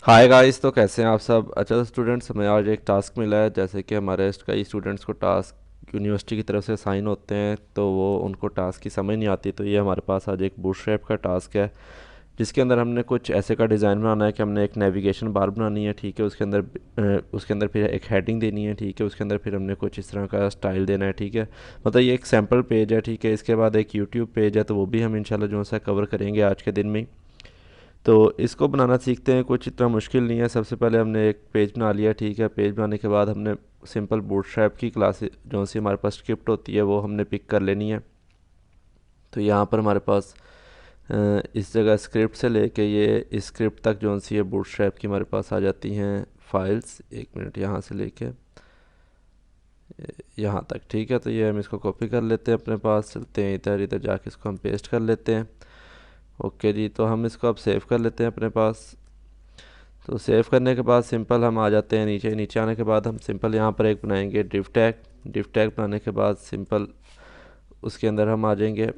Hi guys, तो कैसे हैं आप सब। अच्छा तो स्टूडेंट्स, हमें आज एक टास्क मिला है। जैसे कि हमारे कई स्टूडेंट्स को टास्क यूनिवर्सिटी की तरफ से साइन होते हैं, तो वो उनको टास्क की समझ नहीं आती। तो ये हमारे पास आज एक बूटस्ट्रैप का टास्क है, जिसके अंदर हमने कुछ ऐसे का डिज़ाइन बनाना है कि हमने एक नेविगेशन बार बनानी है, ठीक है। उसके अंदर फिर एक हेडिंग देनी है, ठीक है। उसके अंदर फिर हमने कुछ इस तरह का स्टाइल देना है, ठीक है। मतलब ये एक सैम्पल पेज है, ठीक है। इसके बाद एक यूट्यूब पेज है, तो वो भी हम इंशाल्लाह जो सा कवर करेंगे आज के दिन में ही। तो इसको बनाना सीखते हैं, कुछ इतना मुश्किल नहीं है। सबसे पहले हमने एक पेज बना लिया, ठीक है। पेज बनाने के बाद हमने सिंपल बूटस्ट्रैप की क्लास जो सी हमारे पास स्क्रिप्ट होती है वो हमने पिक कर लेनी है। तो यहाँ पर हमारे पास इस जगह स्क्रिप्ट से लेके ये इस स्क्रिप्ट तक जो सी है बूटस्ट्रैप की हमारे पास आ जाती हैं फाइल्स। एक मिनट, यहाँ से लेके यहाँ तक, ठीक है। तो ये हम इसको कॉपी कर लेते हैं, अपने पास चलते हैं, इधर इधर जाके इसको हम पेस्ट कर लेते हैं। ओके जी, तो हम इसको अब सेव कर लेते हैं अपने पास। तो सेव करने के बाद सिंपल हम आ जाते हैं नीचे। नीचे आने के बाद हम सिंपल यहाँ पर एक बनाएंगे डिव टैग बनाने के बाद सिंपल उसके अंदर हम आ जाएंगे।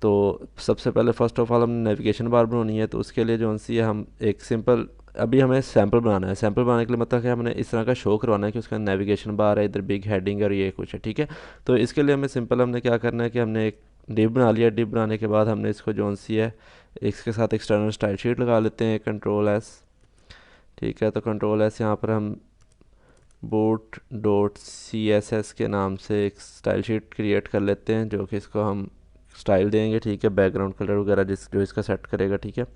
तो सबसे पहले फ़र्स्ट ऑफ ऑल हम नेविगेशन बार बनानी है, तो उसके लिए जो सी है हम एक सिंपल अभी हमें सैम्पल बनाना है। सैम्पल बनाने के लिए मतलब कि हमने इस तरह का शो करवाना है कि उसका नेविगेशन बार है, इधर बिग हेडिंग और ये कुछ है, ठीक है। तो इसके लिए हमें सिंपल हमने क्या करना है कि हमने एक डिव बना लिया। डिव बनाने के बाद हमने इसको जो सी है इसके साथ एक्सटर्नल स्टाइल शीट लगा लेते हैं, कंट्रोल एस, ठीक है। तो कंट्रोल एस यहाँ पर हम boot dot C S S के नाम से एक स्टाइल शीट क्रिएट कर लेते हैं, जो कि इसको हम स्टाइल देंगे, ठीक है। बैकग्राउंड कलर वगैरह जो इसका सेट करेगा, ठीक है।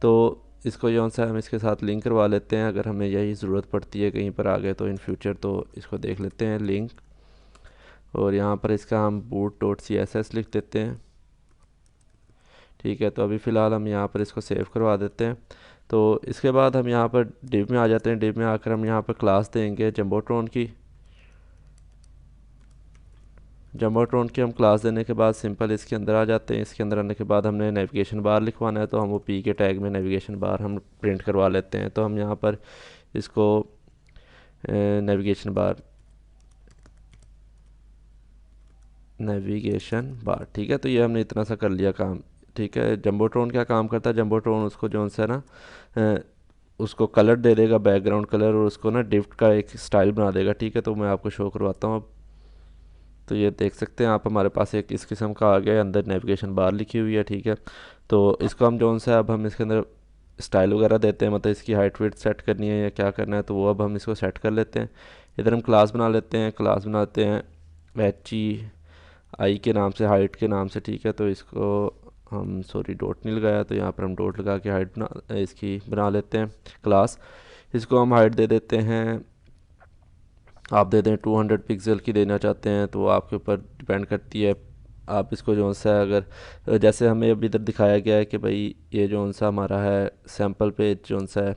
तो इसको जो सा हम इसके साथ लिंक करवा लेते हैं, अगर हमें यही ज़रूरत पड़ती है कहीं पर आगे तो इन फ्यूचर, तो इसको देख लेते हैं लिंक। और यहाँ पर इसका हम boot dot C S S लिख देते हैं, ठीक है। तो अभी फ़िलहाल हम यहाँ पर इसको सेव करवा देते हैं। तो इसके बाद हम यहाँ पर डिव में आ जाते हैं। डिव में आकर हम यहाँ पर क्लास देंगे जम्बोट्रॉन की। जम्बोट्रॉन की हम क्लास देने के बाद सिंपल इसके अंदर आ जाते हैं। इसके अंदर आने के बाद हमने नेविगेशन बार लिखवाना है, तो हम वो पी के टैग में नेविगेशन बार हम प्रिंट करवा लेते हैं। तो हम यहाँ पर इसको नेविगेशन बार, ठीक है। तो ये हमने इतना सा कर लिया काम, ठीक है। जम्बोट्रॉन क्या काम करता है, जम्बोट्रॉन उसको जो सा ना अ, उसको कलर दे देगा, बैकग्राउंड कलर, और उसको ना डिफ्ट का एक स्टाइल बना देगा, ठीक है। तो मैं आपको शो करवाता हूँ अब। तो ये देख सकते हैं आप, हमारे पास एक इस किस्म का आ गया है, अंदर नेविगेशन बार लिखी हुई है, ठीक है। तो इसको हम जो सा अब हम इसके अंदर स्टाइल वगैरह देते हैं, मतलब इसकी हाइट वेट सेट करनी है या क्या करना है, तो वो अब हम इसको सेट कर लेते हैं। इधर हम क्लास बना लेते हैं, क्लास बनाते हैं एच ई आई के नाम से, हाइट के नाम से, ठीक है। तो इसको हम सॉरी डॉट नहीं लगाया, तो यहाँ पर हम डॉट लगा के हाइट बना इसकी बना लेते हैं क्लास। इसको हम हाइट दे देते हैं, आप दे दें 200 पिक्सल की देना चाहते हैं तो वो आपके ऊपर डिपेंड करती है। आप इसको जो सा है, अगर जैसे हमें अभी इधर दिखाया गया है कि भाई ये जो सा हमारा है सैम्पल पेज जो सा है,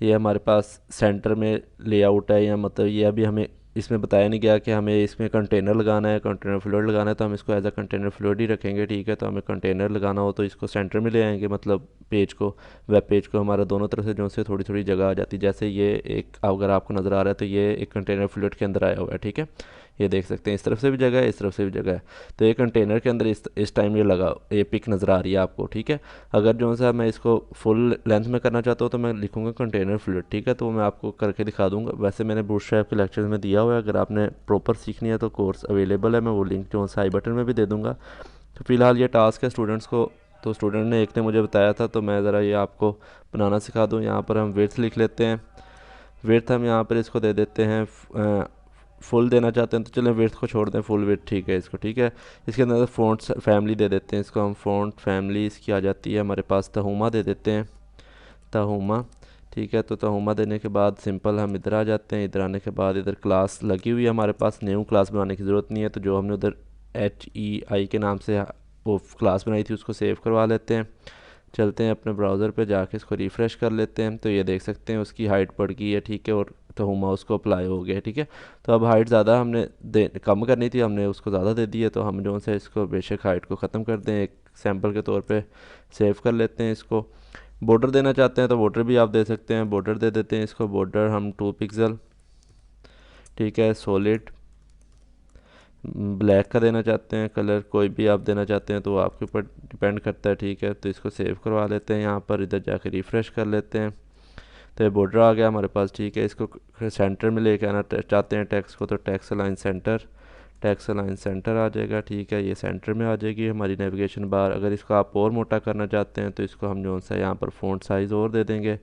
ये हमारे पास सेंटर में लेआउट है, या मतलब ये अभी हमें इसमें बताया नहीं गया कि हमें इसमें कंटेनर लगाना है, कंटेनर फ्लोट लगाना है, तो हम इसको एज अ कंटेनर फ्लोट ही रखेंगे, ठीक है। तो हमें कंटेनर लगाना हो तो इसको सेंटर में ले आएंगे, मतलब पेज को, वेब पेज को हमारा दोनों तरफ से जो से थोड़ी थोड़ी जगह आ जाती है। जैसे ये एक अगर आपको नज़र आ रहा है तो ये एक कंटेनर फ्लोट के अंदर आया हुआ है, ठीक है। ये देख सकते हैं, इस तरफ से भी जगह है, इस तरफ से भी जगह है। तो ये कंटेनर के अंदर इस टाइम ये पिक नज़र आ रही है आपको, ठीक है। अगर जो सा मैं इसको फुल लेंथ में करना चाहता हूँ तो मैं लिखूँगा कंटेनर फ्लूइड, ठीक है। तो वो मैं आपको करके दिखा दूँगा। वैसे मैंने बूटस्ट्रैप के लेक्चर्स में दिया हुआ है, अगर आपने प्रॉपर सीखनी है तो कोर्स अवेलेबल है, मैं वो लिंक जो सा आई बटन में भी दे दूँगा। तो फ़िलहाल ये टास्क है स्टूडेंट्स को, तो स्टूडेंट ने एक ने मुझे बताया था, तो मैं ज़रा ये आपको बनाना सिखा दूँ। यहाँ पर हम विड्थ लिख लेते हैं। विड्थ हम यहाँ पर इसको दे देते हैं, फुल देना चाहते हैं तो चलें विड्थ को छोड़ दें, फुल विड्थ, ठीक है इसको, ठीक है। इसके अंदर फ़ॉन्ट फैमिली दे देते हैं, इसको हम फ़ॉन्ट फैमिली इसकी आ जाती है हमारे पास तहुमा दे देते हैं, तहुमा, ठीक है। तो तहुमा देने के बाद सिंपल हम इधर आ जाते हैं। इधर आने के बाद इधर क्लास लगी हुई है हमारे पास, न्यू क्लास बनाने की ज़रूरत नहीं है, तो जो हमने उधर एच ई आई के नाम से वो क्लास बनाई थी उसको सेव करवा लेते हैं। चलते हैं अपने ब्राउज़र पे जाके इसको रिफ़्रेश कर लेते हैं, तो ये देख सकते हैं उसकी हाइट बढ़ गई है, ठीक है। और तहुमा उसको अप्लाई हो गया है, ठीक है। तो अब हाइट ज़्यादा हमने दे कम करनी थी, हमने उसको ज़्यादा दे दी है, तो हम जो है इसको बेशक हाइट को ख़त्म कर दें, एक सैम्पल के तौर पे सेव कर लेते हैं इसको। बॉर्डर देना चाहते हैं तो बॉर्डर भी आप दे सकते हैं, बॉर्डर दे देते हैं इसको, बॉर्डर हम 2 पिक्सल, ठीक है। सॉलिड ब्लैक का देना चाहते हैं कलर, कोई भी आप देना चाहते हैं तो वो आपके ऊपर डिपेंड करता है, ठीक है। तो इसको सेव करवा लेते हैं, यहाँ पर इधर जाकर रिफ़्रेश कर लेते हैं। तो ये बॉर्डर आ गया हमारे पास, ठीक है। इसको सेंटर में लेके आना चाहते हैं टेक्स्ट को, तो text align center, text align center आ जाएगा, ठीक है। ये सेंटर में आ जाएगी हमारी नेविगेशन बार। अगर इसको आप और मोटा करना चाहते हैं तो इसको हम जो सा यहाँ पर फ़ॉन्ट साइज़ और दे देंगे।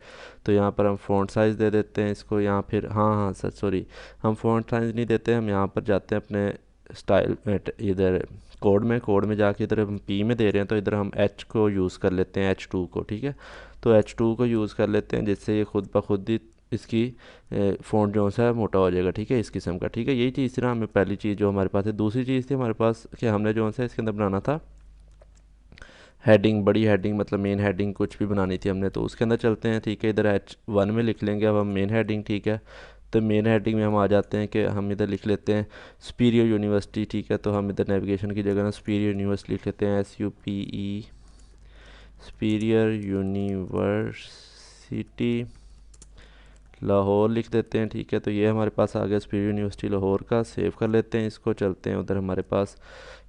तो यहाँ पर हम फ़ॉन्ट साइज़ दे देते हैं इसको, यहाँ फिर हाँ हाँ सर सॉरी, हम फ़ॉन्ट साइज़ नहीं देते, हम यहाँ पर जाते हैं अपने स्टाइल में, इधर कोड में जाके इधर हम पी में दे रहे हैं तो इधर हम एच को यूज़ कर लेते हैं, H2 को, ठीक है। तो H2 को यूज़ कर लेते हैं, जिससे ये खुद ब खुद ही इसकी फ़ॉन्ट जो सा है मोटा हो जाएगा, ठीक है, इस किस्म का, ठीक है। यही चीज़ थी ना हमें पहली चीज़ जो हमारे पास है। दूसरी चीज़ थी हमारे पास कि हमने जो सा इसके अंदर बनाना था हेडिंग, बड़ी हेडिंग, मतलब मेन हेडिंग कुछ भी बनानी थी हमने, तो उसके अंदर चलते हैं, ठीक है। इधर H1 में लिख लेंगे अब हम मेन हेडिंग, ठीक है। तो मेन हेडिंग में हम आ जाते हैं कि हम इधर लिख लेते हैं सुपीरियर यूनिवर्सिटी, ठीक है। तो हम इधर नेविगेशन की जगह ना सुपीरियर यूनिवर्सिटी लिख लेते हैं, SUPE, सुपीरियर यूनिवर्सिटी लाहौर लिख देते हैं, ठीक है। तो ये हमारे पास आ गया सुपीरियर यूनिवर्सिटी लाहौर का। सेव कर लेते हैं इसको, चलते हैं उधर हमारे पास,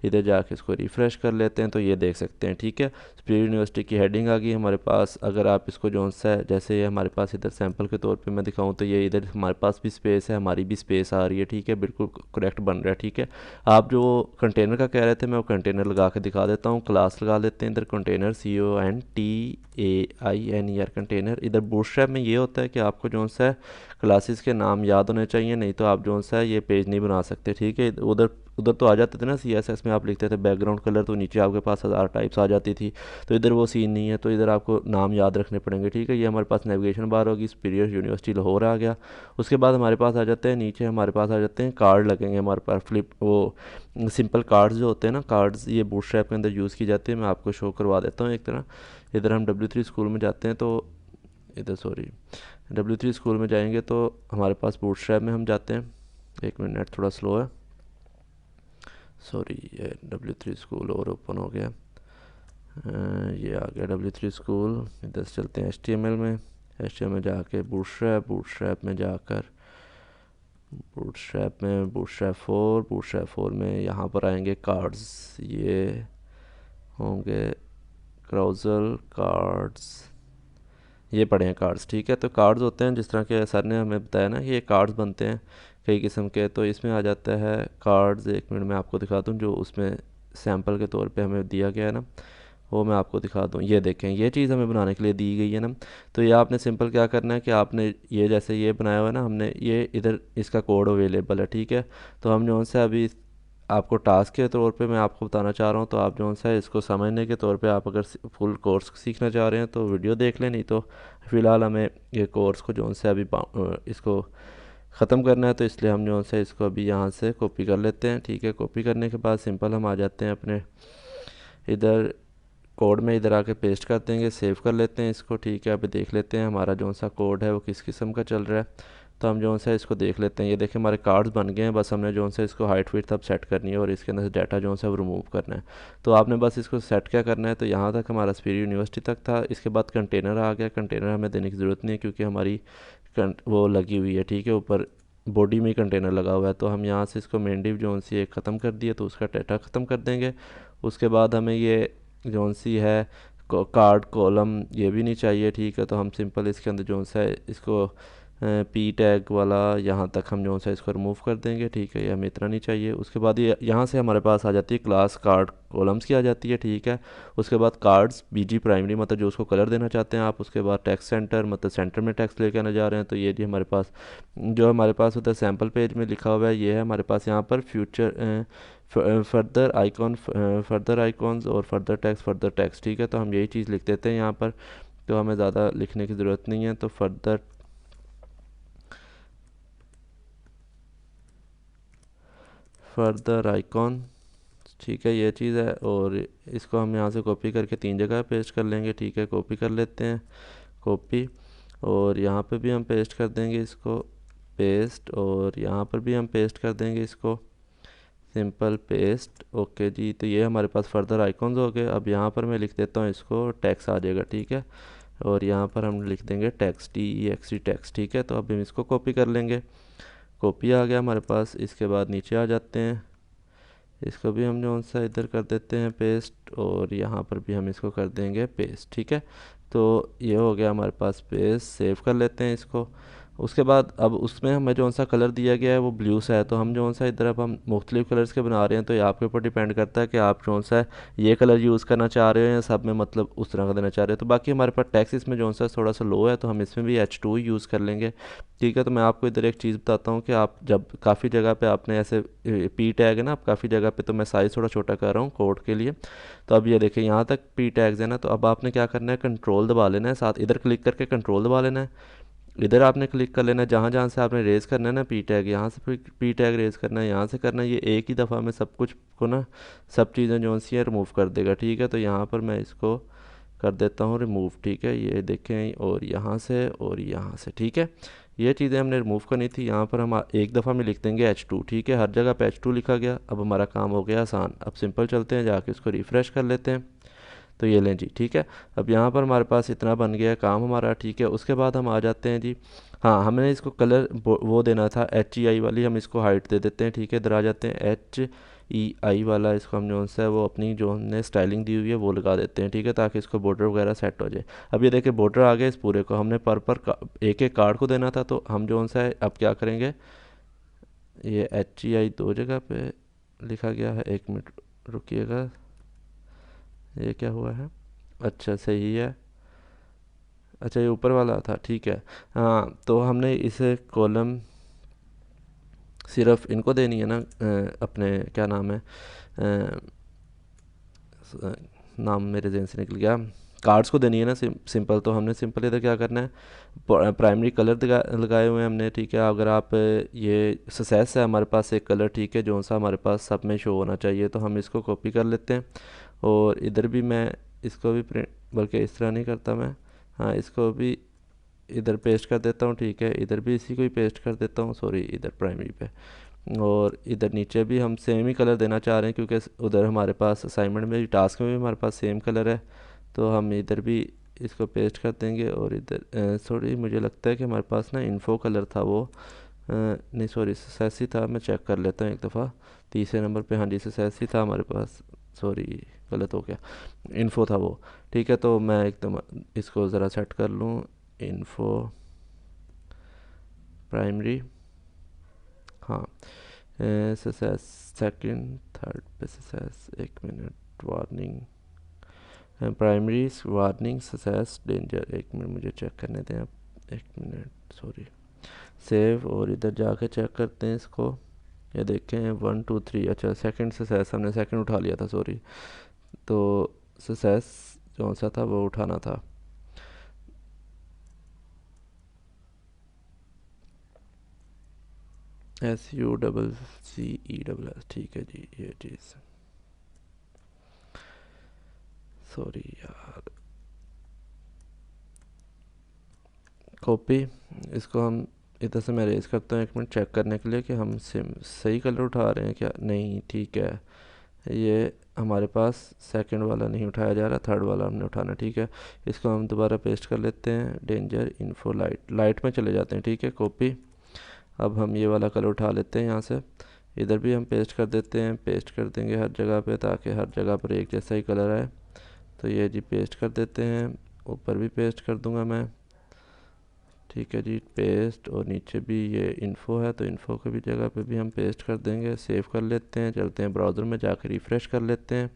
इधर जाके इसको रिफ़्रेश कर लेते हैं तो ये देख सकते हैं, ठीक है। सुपीरियर यूनिवर्सिटी की हेडिंग आ गई हमारे पास। अगर आप इसको जो सा है, जैसे ये हमारे पास इधर सैंपल के तौर पे मैं दिखाऊं तो ये इधर हमारे पास भी स्पेस है, हमारी भी स्पेस आ रही है, ठीक है, बिल्कुल करेक्ट बन रहा है, ठीक है। आप जो कंटेनर का कह रहे थे मैं वो कंटेनर लगा के दिखा देता हूँ। क्लास लगा लेते हैं इधर कंटेनर, CONTAINER कंटेनर। इधर बूटस्ट्रैप में ये होता है कि आपको जो सा है क्लासेस के नाम याद होने चाहिए, नहीं तो आप जो सा है ये पेज नहीं बना सकते, ठीक है। उधर उधर तो आ जाते थे ना CSS में, आप लिखते थे बैकग्राउंड कलर तो नीचे आपके पास 1000 टाइप्स आ जाती थी, तो इधर वो सीन नहीं है, तो इधर आपको नाम याद रखने पड़ेंगे, ठीक है। ये हमारे पास नेविगेशन बार होगी, सुपीरियर यूनिवर्सिटी लाहौर आ गया। उसके बाद हमारे पास आ जाते हैं नीचे, हमारे पास आ जाते हैं कार्ड लगेंगे हमारे पास, फ्लिप वो सिंपल कार्ड्स जो होते हैं ना, कार्ड्स ये बूटस्ट्रैप के अंदर यूज़ की जाती है। मैं आपको शो करवा देता हूँ एक तरह। इधर हम W3 स्कूल में जाते हैं तो इधर सॉरी W3 स्कूल में जाएंगे तो हमारे पास बूटस्ट्रैप में हम जाते हैं। एक मिनट, नेट थोड़ा स्लो है, सॉरी। ये W3 स्कूल और ओपन हो गया, ये आ गया W3 स्कूल। इधर से चलते हैं HTML में, HTML में जाके बूटस्ट्रैप में जाकर बूटस्ट्रैप 4 में यहाँ पर आएंगे कार्ड्स, ये होंगे क्राउजल कार्ड्स, ये पढ़े हैं कार्ड्स, ठीक है। तो कार्ड्स होते हैं जिस तरह के सर ने हमें बताया ना, ये कार्ड्स बनते हैं कई किस्म के, तो इसमें आ जाता है कार्ड्स। एक मिनट में आपको दिखा दूँ जो उसमें सैम्पल के तौर पे हमें दिया गया है ना, वो मैं आपको दिखा दूँ। ये देखें, ये चीज़ हमें बनाने के लिए दी गई है ना। तो ये आपने सिंपल क्या करना है कि आपने ये जैसे ये बनाया हुआ है ना हमने, ये इधर इसका कोड अवेलेबल है, ठीक है। तो हम जो सा अभी आपको टास्क के तौर पे मैं आपको बताना चाह रहा हूँ, तो आप जो सा है इसको समझने के तौर पे आप अगर फुल कोर्स सीखना चाह रहे हैं तो वीडियो देख लें, नहीं तो फ़िलहाल हमें ये कोर्स को जो सा अभी इसको ख़त्म करना है, तो इसलिए हम जो सा इसको अभी यहाँ से कॉपी कर लेते हैं, ठीक है। कॉपी करने के बाद सिंपल हम आ जाते हैं अपने इधर कोड में, इधर आके पेस्ट कर देंगे, सेव कर लेते हैं इसको, ठीक है। अभी देख लेते हैं हमारा जो सा कोड है वो किस किस्म का चल रहा है। तो हम जो सा इसको देख लेते हैं, ये देखें हमारे कार्ड्स बन गए हैं, बस हमने जो सा इसको हाइट विड्थ अब सेट करनी है और इसके अंदर से डाटा जो सा वो रिमूव करना है। तो आपने बस इसको सेट क्या करना है, तो यहाँ तक हमारा सुपीरियर यूनिवर्सिटी तक था। इसके बाद कंटेनर आ गया, कंटेनर हमें देने की ज़रूरत नहीं है क्योंकि हमारी वो लगी हुई है, ठीक है, ऊपर बॉडी में ही कंटेनर लगा हुआ है। तो हम यहाँ से इसको मेन डिव जो सी एक ख़त्म कर दिया तो उसका डाटा ख़त्म कर देंगे। उसके बाद हमें ये जो सी है कार्ड कॉलम ये भी नहीं चाहिए, ठीक है। तो हम सिंपल इसके अंदर जो सा है इसको P टैग वाला यहाँ तक हम जो सा इसको रिमूव कर देंगे, ठीक है। ये हमें इतना नहीं चाहिए। उसके बाद ये यहाँ से हमारे पास आ जाती है क्लास कार्ड कॉलम्स की आ जाती है, ठीक है। उसके बाद कार्ड्स BG प्राइमरी, मतलब जो उसको कलर देना चाहते हैं आप। उसके बाद टेक्स्ट सेंटर, मतलब सेंटर में टेक्स्ट लेके आने जा रहे हैं, तो ये जी हमारे पास जो हमारे पास होता है सैम्पल पेज में लिखा हुआ है, ये है हमारे पास यहाँ पर फ्यूचर फर्दर आइकॉन्स और फर्दर टेक्स्ट, ठीक है। तो हम यही चीज़ लिख देते हैं यहाँ पर, तो हमें ज़्यादा लिखने की ज़रूरत नहीं है। तो फर्दर आइकॉन, ठीक है, ये चीज़ है। और इसको हम यहाँ से कॉपी करके 3 जगह पेस्ट कर लेंगे, ठीक है। कॉपी कर लेते हैं, कॉपी, और यहाँ पे भी हम पेस्ट कर देंगे इसको, पेस्ट, और यहाँ पर भी हम पेस्ट कर देंगे इसको, सिंपल पेस्ट, ओके जी। तो ये हमारे पास फर्दर आइकॉन्स हो गए। अब यहाँ पर मैं लिख देता हूँ इसको टेक्स्ट आ जाएगा, ठीक है। और यहाँ पर हम लिख देंगे टेक्स्ट, TEXT टेक्स्ट, ठीक है। तो अब हम इसको कॉपी कर लेंगे, कॉपी आ गया हमारे पास। इसके बाद नीचे आ जाते हैं, इसको भी हम जो सा इधर कर देते हैं पेस्ट, और यहाँ पर भी हम इसको कर देंगे पेस्ट, ठीक है। तो ये हो गया हमारे पास पेज, सेव कर लेते हैं इसको। उसके बाद अब उसमें हमें जो सा कलर दिया गया है वो ब्लू सा है, तो हम जो सा इधर अब हम मुख्तलिफ कलर्स के बना रहे हैं, तो ये आपके ऊपर डिपेंड करता है कि आप जो सा ये कलर यूज़ करना चाह रहे हो या सब में मतलब उस तरह का देना चाह रहे हो। तो बाकी हमारे पास टेक्स्ट इसमें जो सा थोड़ा सा लो है, तो हम इसमें भी H2 यूज़ कर लेंगे। ठीक है, तो मैं आपको इधर एक चीज़ बताता हूँ कि आप जब काफ़ी जगह पे आपने ऐसे पी टैग है ना, आप काफ़ी जगह पे, तो मैं साइज़ थोड़ा छोटा कर रहा हूँ कोड के लिए। तो अब ये देखिए यहाँ तक पी टैग्स है ना, तो अब आपने क्या करना है, कंट्रोल दबा लेना है, साथ इधर क्लिक करके कंट्रोल दबा लेना है। इधर आपने क्लिक कर लेना है, जहाँ जहाँ से आपने रेज़ करना है ना पी टैग, यहाँ से पी टैग रेज़ करना है, यहाँ से करना है। ये एक ही दफ़ा में सब कुछ को ना, सब चीज़ें जो सी है रिमूव कर देगा। ठीक है, तो यहाँ पर मैं इसको कर देता हूँ रिमूव। ठीक है, ये देखें, और यहाँ से और यहाँ से। ठीक है, ये चीज़ें हमने रिमूव करनी थी। यहाँ पर हम एक दफ़ा में लिख देंगे H2। ठीक है, हर जगह पे H2 लिखा गया। अब हमारा काम हो गया आसान। अब सिंपल चलते हैं, जाके इसको रिफ़्रेश कर लेते हैं। तो ये लें जी। ठीक है, अब यहाँ पर हमारे पास इतना बन गया काम हमारा। ठीक है, उसके बाद हम आ जाते हैं जी, हाँ, हमने इसको कलर वो देना था HEI वाली, हम इसको हाइट दे देते हैं। ठीक है, इधर आ जाते हैं HEI वाला, इसको हम जो सा है वो अपनी जो हमने स्टाइलिंग दी हुई है वो लगा देते हैं। ठीक है, ताकि इसको बॉर्डर वगैरह सेट हो जाए। अब ये देखिए बॉर्डर आ गया इस पूरे को, हमने एक एक कार्ड को देना था, तो हम जो सा है अब क्या करेंगे, ये HEI दो जगह पे लिखा गया है, एक मिनट रुकिएगा, ये क्या हुआ है, अच्छा सही है, अच्छा ये ऊपर वाला था। ठीक है, हाँ, तो हमने इसे कॉलम सिर्फ इनको देनी है ना, अपने क्या नाम है, नाम मेरे जहन से निकल गया, कार्ड्स को देनी है ना सिंपल। तो हमने सिंपल इधर क्या करना है, प्राइमरी कलर लगाए हुए हैं हमने। ठीक है, अगर आप ये सक्सेस है हमारे पास एक कलर, ठीक है, जो सा हमारे पास सब में शो होना चाहिए, तो हम इसको कॉपी कर लेते हैं। और इधर भी मैं इसको भी प्रिंट, बल्कि इस तरह नहीं करता मैं, हाँ, इसको भी इधर पेस्ट कर देता हूँ। ठीक है, इधर भी इसी को ही पेस्ट कर देता हूँ, सॉरी, इधर प्राइमरी पे। और इधर नीचे भी हम सेम ही कलर देना चाह रहे हैं, क्योंकि उधर हमारे पास असाइनमेंट में भी, टास्क में भी हमारे पास सेम कलर है। तो हम इधर भी इसको पेस्ट कर देंगे। और इधर सॉरी, मुझे लगता है कि हमारे पास ना इन्फो कलर था वो, नहीं सॉरी, सक्सेस ही था, मैं चेक कर लेता हूँ एक दफ़ा। तीसरे नंबर पे, हाँ जी, सक्सेस ही था हमारे पास, सॉरी गलत हो गया, इन्फो था वो। ठीक है, तो मैं एकदम इसको ज़रा सेट कर लूँ, इन्फो प्राइमरी, हाँ, सक्सेस सेकंड, थर्ड पे सक्सेस, एक minute, warning, primary warning, success, danger, एक मिनट मुझे चेक करने दें आप, एक मिनट, सॉरी, सेव, और इधर जाके चेक करते हैं इसको। ये देखें 1 2 3, अच्छा सेकंड सक्सेस, हमने सेकंड उठा लिया था, सॉरी। तो सक्सेस जो सा था वो उठाना था। SUCCESS, ठीक है जी, ये चीज़, सॉरी यार, कॉपी, इसको हम इधर से मैं रेज करता हूँ एक मिनट, चेक करने के लिए कि हम सही कलर उठा रहे हैं क्या, नहीं, ठीक है, ये हमारे पास सेकंड वाला नहीं उठाया जा रहा, थर्ड वाला हमने उठाना। ठीक है, इसको हम दोबारा पेस्ट कर लेते हैं, डेंजर इन्फो लाइट, लाइट में चले जाते हैं। ठीक है, कॉपी, अब हम ये वाला कलर उठा लेते हैं यहाँ से, इधर भी हम पेस्ट कर देते हैं, पेस्ट कर देंगे हर जगह पे, ताकि हर जगह पर एक जैसा ही कलर आए। तो ये जी पेस्ट कर देते हैं, ऊपर भी पेस्ट कर दूंगा मैं। ठीक है जी, पेस्ट, और नीचे भी ये इन्फो है, तो इन्फो की भी जगह पे भी हम पेस्ट कर देंगे। सेव कर लेते हैं, चलते हैं ब्राउज़र में, जाकर रिफ़्रेश कर लेते हैं।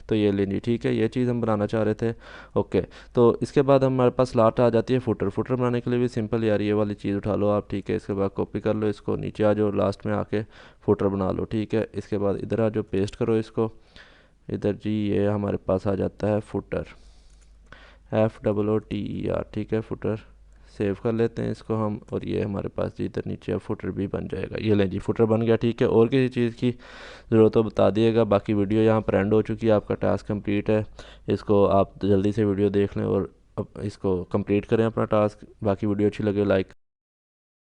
तो ये लेंगे। ठीक है, ये चीज़ हम बनाना चाह रहे थे। ओके, तो इसके बाद हमारे पास लास्ट आ जाती है फुटर। फुटर बनाने के लिए भी सिंपल यार, ये वाली चीज़ उठा लो आप। ठीक है, इसके बाद कॉपी कर लो इसको, नीचे आ जाओ, लास्ट में आके फुटर बना लो। ठीक है, इसके बाद इधर आ जाओ, पेस्ट करो इसको इधर जी, ये हमारे पास आ जाता है फुटर, FOOTER। ठीक है, फुटर, सेव कर लेते हैं इसको हम, और ये हमारे पास जी इधर नीचे अब फुटर भी बन जाएगा। ये लें जी, फुटर बन गया। ठीक है, और किसी चीज़ की ज़रूरत हो बता दिएगा। बाकी वीडियो यहाँ पर एंड हो चुकी है, आपका टास्क कंप्लीट है। इसको आप जल्दी से वीडियो देख लें और अब इसको कंप्लीट करें अपना टास्क। बाकी वीडियो अच्छी लगे लाइक